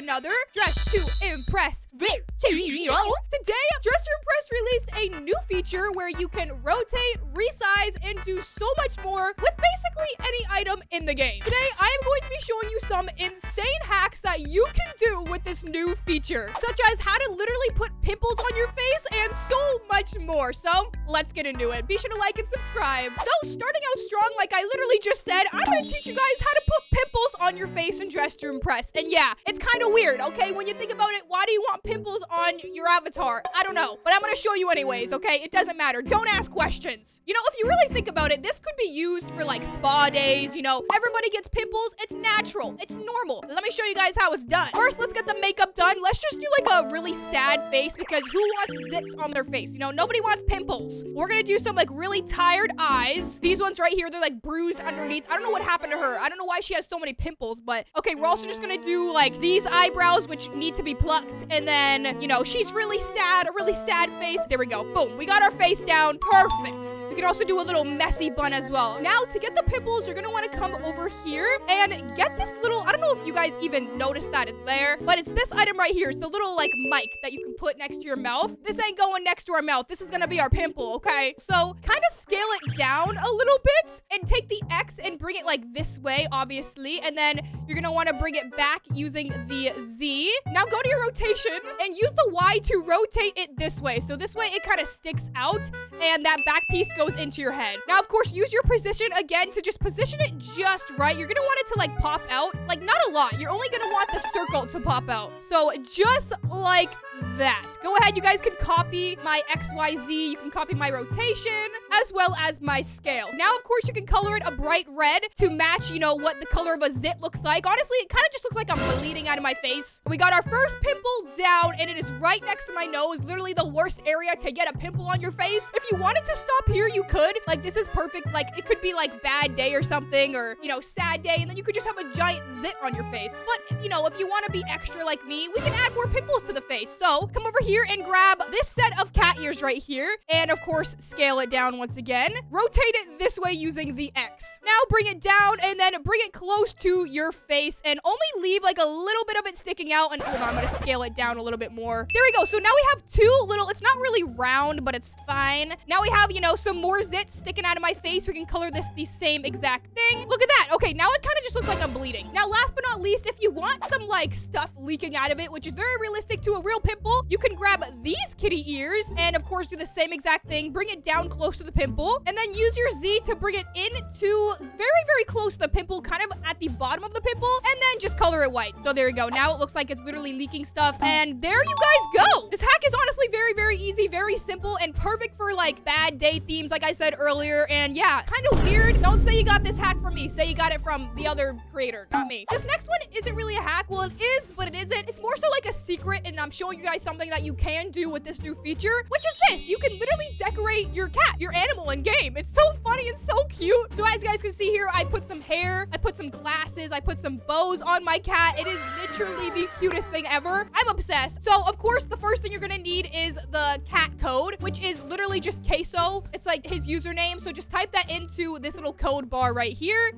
another Dress to Impress video. Today, Dress to Impress released a new feature where you can rotate, resize, and do so much more with basically any item in the game. Today, I am going to be showing you some insane hacks that you can do with this new feature, such as how to literally put pimples on your face and so much more. So let's get into it. Be sure to like and subscribe. So starting out strong, like I literally just said, I'm gonna teach you guys how to put pimples on your face and Dress to Impress. And yeah, it's kind of weird, okay? When you think about it, why do you want pimples on your avatar? I don't know, but I'm gonna show you anyways, okay? It doesn't matter. Don't ask questions. You know, if you really think about it, this could be used for like spa days, you know, everybody gets pimples. It's natural. It's normal. Let me show you guys how it's done. First, let's get the makeup done. Let's just do like a really sad face because who wants zits on their face? You know, nobody wants pimples. We're gonna do some like really tired eyes. These ones right here, they're like bruised underneath. I don't know what happened to her. I don't know why she has so many pimples, but okay, we're also just gonna do like these eyebrows, which need to be plucked. And then, you know, she's really sad, a really sad face. There we go. Boom. We got our face down. Perfect. We can also do a little messy bun as well. Now, to get the pimples, you're gonna wanna come over here and get this little, I don't know if you guys even noticed that it's there, but it's this item right here. It's the little like mic that you can put next to your mouth. This ain't going next to our mouth. This is gonna be our pimple, okay? So kind of scale it down a little bit and take the X and bring it like this way, obviously. And then you're gonna wanna bring it back using the Z. Now go to your rotation and use the Y to rotate it this way. So this way it kind of sticks out and that back piece goes into your head. Now, of course, use your position again to just position it just right. You're gonna want it to like pop out, like not a lot. You're only gonna want the circle to pop out. So just like that. Go ahead, you guys can copy my XYZ. You can copy my rotation as well as my scale. Now, of course, you can color it a bright red to match, you know, what the color of a zit looks like. Honestly, it kind of just looks like I'm bleeding out of my face. We got our first pimple down and it is right next to my nose. Literally the worst area to get a pimple on your face. If you wanted to stop here, you could. Like, this is perfect. Like, it could be like bad day or something, or, you know, sad day, and then you could just have a giant zit on your face. But, you know, if you want to be extra like me, we can add more pimples to the face. So come over here and grab this set of cat ears right here. And of course, scale it down once again. Rotate it this way using the X. Now bring it down and then bring it close to your face and only leave like a little bit of it sticking out. And hold on, I'm gonna scale it down a little bit more. There we go. So now we have two little, it's not really round, but it's fine. Now we have, you know, some more zits sticking out of my face. We can color this the same exact thing. Look at that. Okay, now it kind of just looks like I'm bleeding. Now, last but not least, if you want some like stuff leaking out of it, which is very realistic to a real pimple, you can grab these kitty ears and of course do the same exact thing. Bring it down close to the pimple and then use your Z to bring it into very close to the pimple, kind of at the bottom of the pimple, and then just color it white. So there we go. Now it looks like it's literally leaking stuff, and there you guys go. This hack is honestly very easy, very simple, and perfect for like bad day themes, like I said earlier. And yeah, kind of weird. Don't say you got this hack from me. Say you got it from the other creator, not me. This next one isn't really a hack. Well, it is, but it isn't. It's more so like a secret, and I'm showing you guys something that you can do with this new feature, which is this. You can literally decorate your cat, your animal in game. It's so funny and so cute. So as you guys can see here, I put some hair, I put some glasses, I put some bows on my cat. It is literally the cutest thing ever. I'm obsessed. So of course, the first thing you're gonna need is the cat code, which is literally just queso. It's like his username. So just type that into this little code bar right here.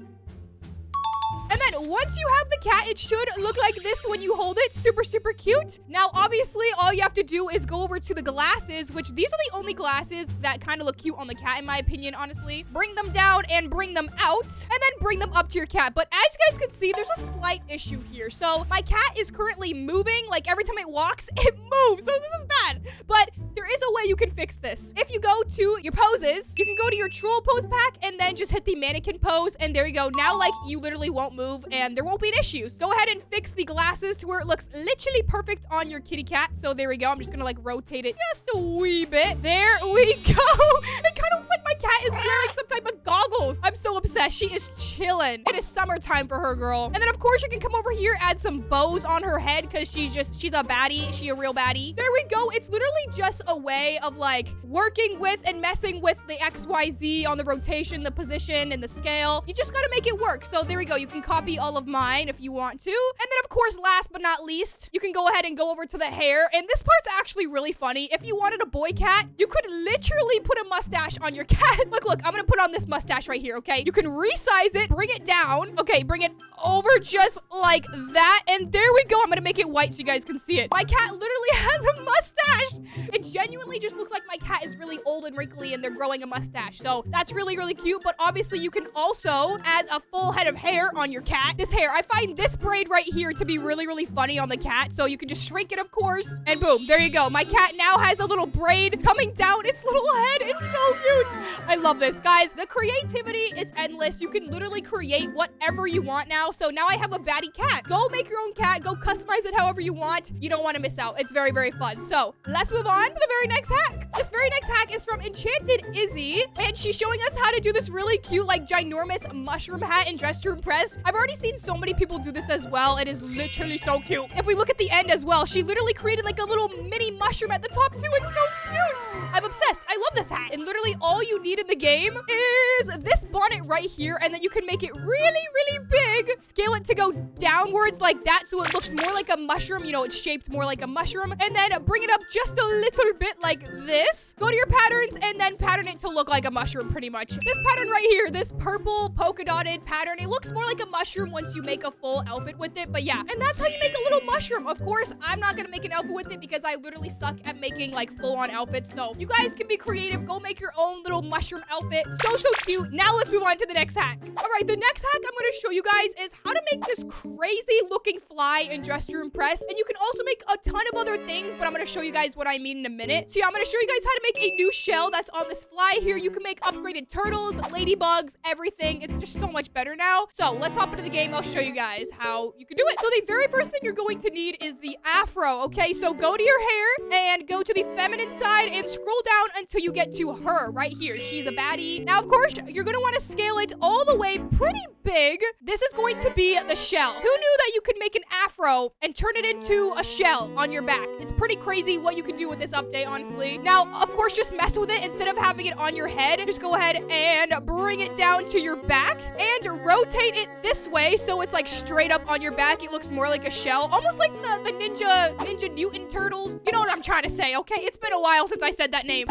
And then once you have the cat, it should look like this when you hold it. Super cute. Now, obviously, all you have to do is go over to the glasses, which these are the only glasses that kind of look cute on the cat, in my opinion, honestly. Bring them down and bring them out, and then bring them up to your cat. But as you guys can see, there's a slight issue here. So my cat is currently moving. Like every time it walks, it moves. So this is bad. But there is a way you can fix this. If you go to your poses, you can go to your troll pose pack and then just hit the mannequin pose. And there you go. Now, like, you literally won't move and there won't be an issue. So go ahead and fix the glasses to where it looks literally perfect on your kitty cat. So there we go. I'm just gonna like rotate it just a wee bit. There we go. It kind of looks like my cat is wearing some type of goggles. I'm so obsessed. She is chilling. It is summertime for her, girl. And then of course you can come over here, add some bows on her head because she's a baddie. She a real baddie. There we go. It's literally just a way of like working with and messing with the XYZ on the rotation, the position, and the scale. You just gotta make it work. So there we go. You can copy all of mine if you want to. And then, of course, last but not least, you can go ahead and go over to the hair. And this part's actually really funny. If you wanted a boy cat, you could literally put a mustache on your cat. Look, I'm gonna put on this mustache right here, okay? You can resize it, bring it down. Okay, bring it over just like that. And there we go. I'm gonna make it white so you guys can see it. My cat literally has a mustache. It genuinely just looks like my cat is really old and wrinkly and they're growing a mustache. So that's really, really cute. But obviously you can also add a full head of hair on your cat. This hair, I find this braid right here to be really, really funny on the cat. So you can just shrink it, of course. And boom, there you go. My cat now has a little braid coming down its little head. It's so cute. I love this. Guys, the creativity is endless. You can literally create whatever you want now. So now I have a baddie cat. Go make your own cat. Go customize it however you want. You don't want to miss out. It's very, very fun. So let's move on to the very next hack. This very next hack is from Enchanted Izzy. And she's showing us how to do this really cute, like ginormous mushroom hat and dress to impress. I've already seen so many people do this as well. It is literally so cute. If we look at the end as well, she literally created like a little mini mushroom at the top too. It's so cute. I'm obsessed. I love this hat. And literally all you need in the game is this bonnet right here. And then you can make it really, really big. Scale it to go downwards like that so it looks more like a mushroom. You know, it's shaped more like a mushroom. And then bring it up just a little bit like this. Go to your patterns and then pattern it to look like a mushroom pretty much. This pattern right here, this purple polka dotted pattern, it looks more like a mushroom once you make a full outfit with it. But yeah, and that's how you make a little mushroom. Of course, I'm not gonna make an outfit with it because I literally suck at making like full-on outfits. So you guys can be creative. Go make your own little mushroom outfit. So cute. Now let's move on to the next hack. All right, the next hack I'm gonna show you guys is how to make this crazy looking fly in Dress to Impress. And you can also make a ton of other things, but I'm gonna show you guys what I mean in a minute. So yeah, I'm gonna show you guys how to make a new shell that's on this fly here. You can make upgraded turtles, ladybugs, everything. It's just so much better now. So let's hop into the game. I'll show you guys how you can do it. So the very first thing you're going to need is the afro, okay? So go to your hair and go to the feminine side and scroll down until you get to her right here. She's a baddie. Now, of course, you're gonna wanna scale it all the way pretty big. This is going to be the shell. Who knew that you could make an afro and turn it into a shell on your back? It's pretty crazy what you can do with this update, honestly. Now, of course, just mess with it. Instead of having it on your head, just go ahead and bring it down to your back and rotate it this way so it's like straight up on your back. It looks more like a shell, almost like the Ninja Mutant Turtles. You know what I'm trying to say, okay? It's been a while since I said that name.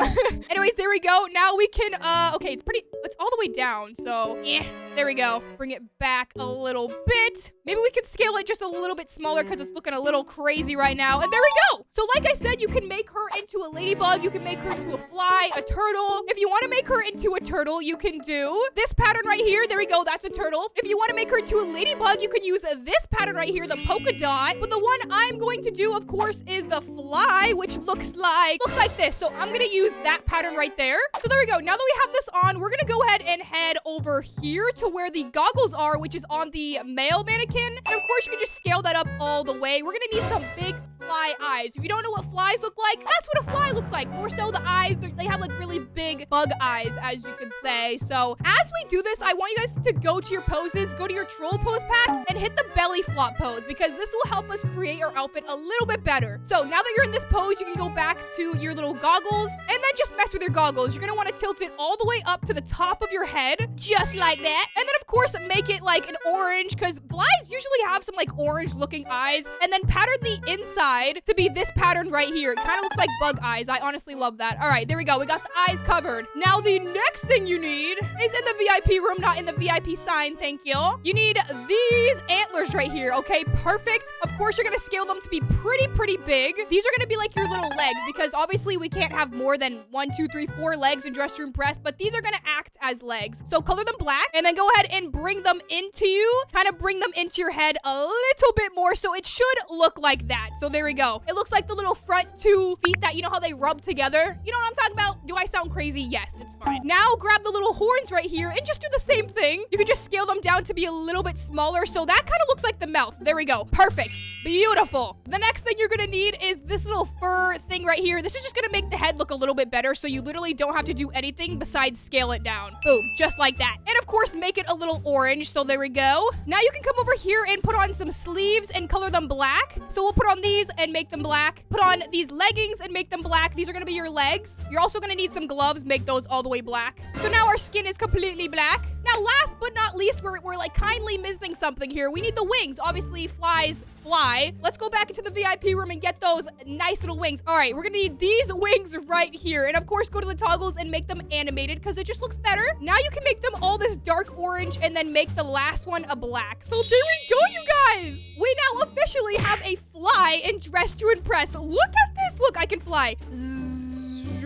Anyways, there we go. Now we can, okay, it's all the way down, so yeah, there we go. Bring it back a little bit. Maybe we could scale it just a little bit smaller because it's looking a little crazy right now. And there we go. So like I said, you can make her into a ladybug. You can make her into a fly, a turtle. If you want to make her into a turtle, you can do this pattern right here. There we go. That's a turtle. If you want to make her into a ladybug, you can use this pattern right here, the polka dot. But the one I'm going to do, of course, is the fly, which looks like this. So I'm going to use that pattern right there. So there we go. Now that we have this on, we're going to go ahead and head over here to where the goggles are, which is on the male mannequin. And of course, you can just scale that up all the way. We're going to need some big fly eyes. If you don't know what flies look like, that's what a fly looks like. More so the eyes, they have like really big bug eyes, as you could say. So as we do this, I want you guys to go to your poses, go to your troll pose pack and hit the belly flop pose because this will help us create our outfit a little bit better. So now that you're in this pose, you can go back to your little goggles and then just mess with your goggles. You're going to want to tilt it all the way up to the top of your head, just like that. And then of course, make it like an orange because flies usually have some like orange looking eyes, and then pattern the inside to be this pattern right here. It kind of looks like bug eyes. I honestly love that. All right, there we go. We got the eyes covered. Now the next thing you need is in the VIP room, not in the VIP sign. Thank you. You need these antlers right here. Okay, perfect. Of course, you're going to scale them to be pretty big. These are going to be like your little legs because obviously we can't have more than 1, 2, 3, 4 legs in Dress to Impress, but these are going to act as legs. So color them black and then go ahead and bring them into you. Kind of bring them into your head a little bit more so it should look like that. So there we go. It looks like the little front 2 feet that, you know how they rub together? You know what I'm talking about? Do I sound crazy? Yes, it's fine. Now grab the little horns right here and just do the same thing. You can just scale them down to be a little bit smaller so that kind of looks like the mouth. There we go. Perfect. Beautiful. The next thing you're gonna need is this little fur thing right here. This is just gonna make the head look a little bit better, so you literally don't have to do anything besides scale it down. Boom, just like that. And of course, make it a little orange, so there we go. Now you can come over here and put on some sleeves and color them black. So we'll put on these and make them black. Put on these leggings and make them black. These are gonna be your legs. You're also gonna need some gloves, make those all the way black. So now our skin is completely black. Now, last but not least, we're like kindly missing something here. We need the wings. Obviously, flies fly. Let's go back into the VIP room and get those nice little wings. All right, we're gonna need these wings right here. And of course, go to the toggles and make them animated because it just looks better. Now you can make them all this dark orange and then make the last one a black. So there we go, you guys. We now officially have a fly in Dress to Impress. Look at this. Look, I can fly. Zzz.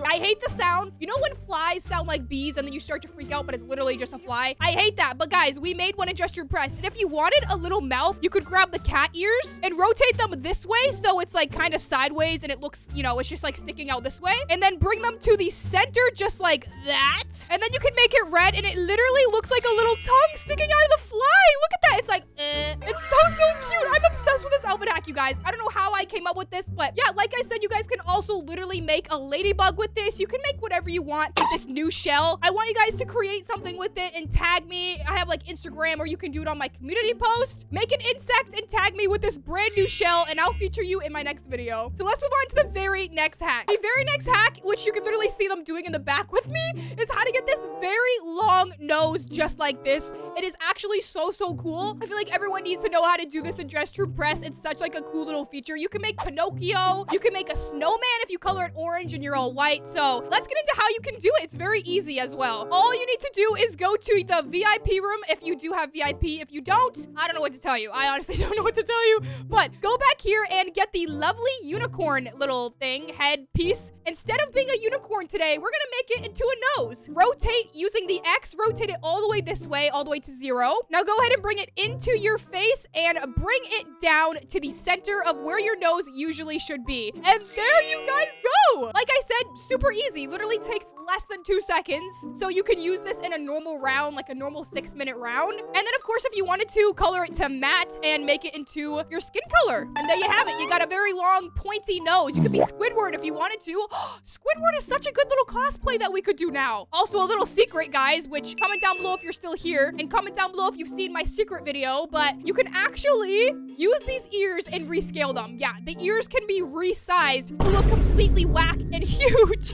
I hate the sound. You know when flies sound like bees and then you start to freak out, but it's literally just a fly? I hate that. But guys, we made one in Dress to Impress. And if you wanted a little mouth, you could grab the cat ears and rotate them this way. So it's like kind of sideways and it looks, you know, it's just like sticking out this way. And then bring them to the center just like that. And then you can make it red and it literally looks like a little tongue sticking out of the fly. Look at that. It's like, It's so cute. I'm obsessed with this outfit hack, you guys. I don't know how I came up with this, but yeah, like I said, you guys can also literally make a ladybug with this. You can make whatever you want with this new shell. I want you guys to create something with it and tag me. I have like Instagram, or you can do it on my community post. Make an insect and tag me with this brand new shell and I'll feature you in my next video. So let's move on to the very next hack. The very next hack, which you can literally see them doing in the back with me, is how to get this very long nose just like this. It is actually so cool. I feel like everyone needs to know how to do this in Dress to Impress. It's such like a cool little feature. You can make Pinocchio. You can make a snowman if you color it orange and you're all white. So let's get into how you can do it. It's very easy as well. All you need to do is go to the VIP room if you do have VIP. If you don't, I don't know what to tell you. I honestly don't know what to tell you. But go back here and get the lovely unicorn little thing, head piece. Instead of being a unicorn today, we're gonna make it into a nose. Rotate using the X, rotate it all the way this way, all the way to 0. Now go ahead and bring it into your face and bring it down to the center of where your nose usually should be. And there you guys go. Like I said, super easy. Literally takes less than 2 seconds. So you can use this in a normal round, like a normal 6-minute round. And then of course, if you wanted to color it to matte and make it into your skin color. And there you have it. You got a very long pointy nose. You could be Squidward if you wanted to. Squidward is such a good little cosplay that we could do now. Also a little secret, guys, which comment down below if you're still here and comment down below if you've seen my secret video, but you can actually use these ears and rescale them. Yeah, the ears can be resized to look completely whack and huge.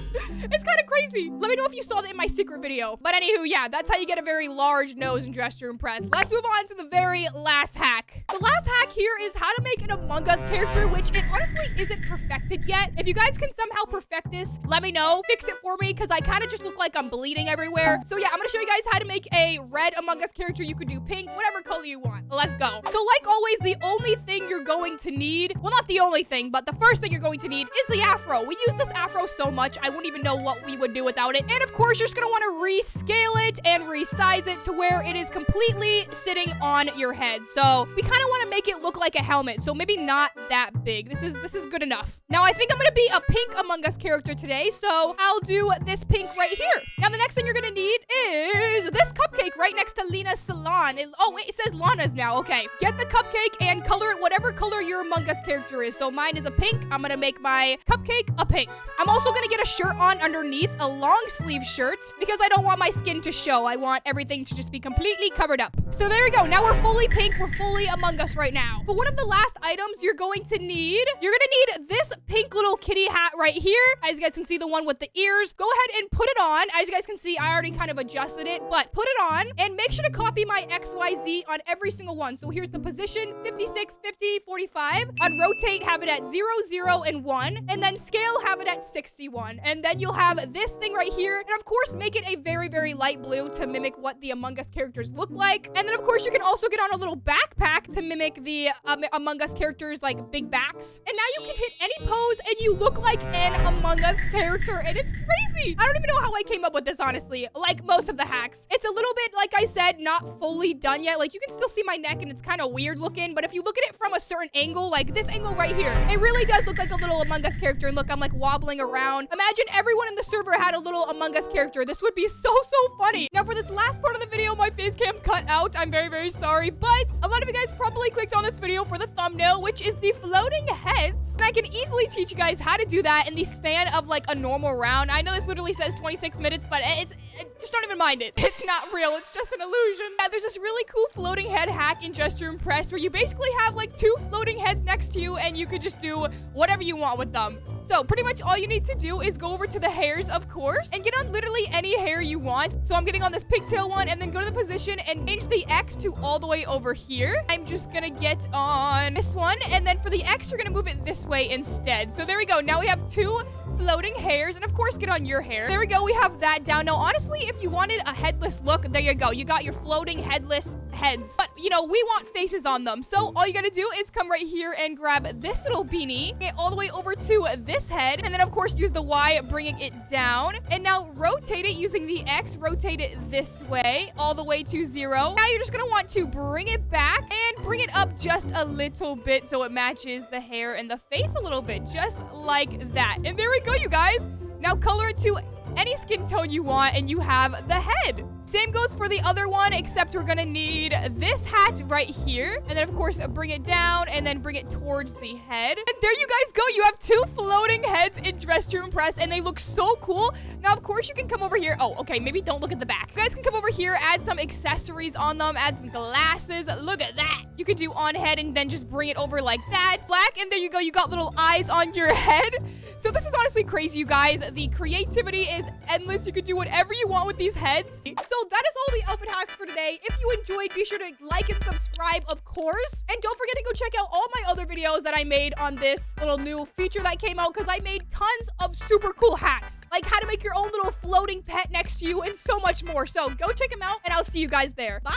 It's kind of crazy. Let me know if you saw that in my secret video. But anywho, yeah, that's how you get a very large nose in Dress to Impress. Let's move on to the very last hack. The last hack here is how to make an Among Us character, which it honestly isn't perfected yet. If you guys can somehow perfect this, let me know. Fix it for me, because I kind of just look like I'm bleeding everywhere. So yeah, I'm going to show you guys how to make a red Among Us character. You could do pink, whatever color you want. Let's go. So like always, the only thing you're going to need, well, not the only thing, but the first thing you're going to need is the afro. We use this afro so much, I wouldn't even know what we would do without it. And of course, you're just going to want to rescale it and resize it to where it is completely sitting on your head. So we kind of want to make it look like a helmet. So maybe not that big. This is good enough. Now I think I'm going to be a pink Among Us character today. So I'll do this pink right here. Now the next thing you're going to need is this cupcake right next to Lena's salon. Oh wait, it says Lana's now. Okay. Get the cupcake and color it whatever color your Among Us character is. So mine is a pink. I'm going to make my cupcake a pink. I'm also going to get a shirt on underneath, a long sleeve shirt, because I don't want my skin to show. I want everything to just be completely covered up. So there we go. Now we're fully pink. We're fully Among Us right now. For one of the last items you're going to need this pink little kitty hat right here. As you guys can see, the one with the ears. Go ahead and put it on. As you guys can see, I already kind of adjusted it, but put it on and make sure to copy my XYZ on every single one. So here's the position, 56, 50, 45. On rotate, have it at 0, 0, and 1. And then scale, have it at 61. And then you'll have this thing right here. And of course, make it a very light blue to mimic what the Among Us characters look like. And then of course, you can also get on a little backpack to mimic the Among Us characters, like big backs. And now you can hit any pose and you look like an Among Us character. And it's crazy. I don't even know how I came up with this, honestly. Like most of the hacks. It's a little bit, like I said, not fully done yet. Like you can still see my neck and it's kind of weird looking. But if you look at it from a certain angle, like this angle right here, it really does look like a little Among Us character. And look, I'm like wobbling around. Imagine everyone in the server had a little Among Us character. This would be so funny. Now for this last part of the video, my face cam cut out. I'm very sorry, but a lot of you guys probably clicked on this video for the thumbnail, which is the floating heads. And I can easily teach you guys how to do that in the span of like a normal round. I know this literally says 26 minutes, but just don't even mind it. It's not real. It's just an illusion. Yeah, there's this really cool floating head hack in Just to Impress where you basically have like 2 floating heads next to you and you could just do whatever you want with them. So pretty much all you need to do is go over to the hairs, of course, and get on literally any hair you want. So I'm getting on this pigtail one and then go to the position and change the X to all the way over here. I'm just gonna get on this one. And then for the X, you're gonna move it this way instead. So there we go. Now we have 2 floating hairs, and of course get on your hair. There we go, we have that down. Now honestly, if you wanted a headless look, there you go, you got your floating headless heads, but you know, we want faces on them. So all you gotta do is come right here and grab this little beanie, get all the way over to this head, and then of course use the Y, bringing it down, and now rotate it using the X, rotate it this way all the way to 0. Now you're just gonna want to bring it back and bring it up just a little bit so it matches the hair and the face a little bit, just like that. And there we go, you guys. Now color it to any skin tone you want and you have the head. Same goes for the other one, except we're gonna need this hat right here, and then of course bring it down and then bring it towards the head. And there you guys go, you have 2 floating heads in Dress to Impress and they look so cool. Now of course you can come over here. Oh, okay, maybe don't look at the back. You guys can come over here, add some accessories on them, add some glasses. Look at that. You could do on head and then just bring it over like that. Black, and there you go, you got little eyes on your head. So this is honestly crazy, you guys. The creativity is endless. You could do whatever you want with these heads. So that is all the outfit hacks for today. If you enjoyed, be sure to like and subscribe, of course. And don't forget to go check out all my other videos that I made on this little new feature that came out, because I made tons of super cool hacks, like how to make your own little floating pet next to you and so much more. So go check them out and I'll see you guys there. Bye!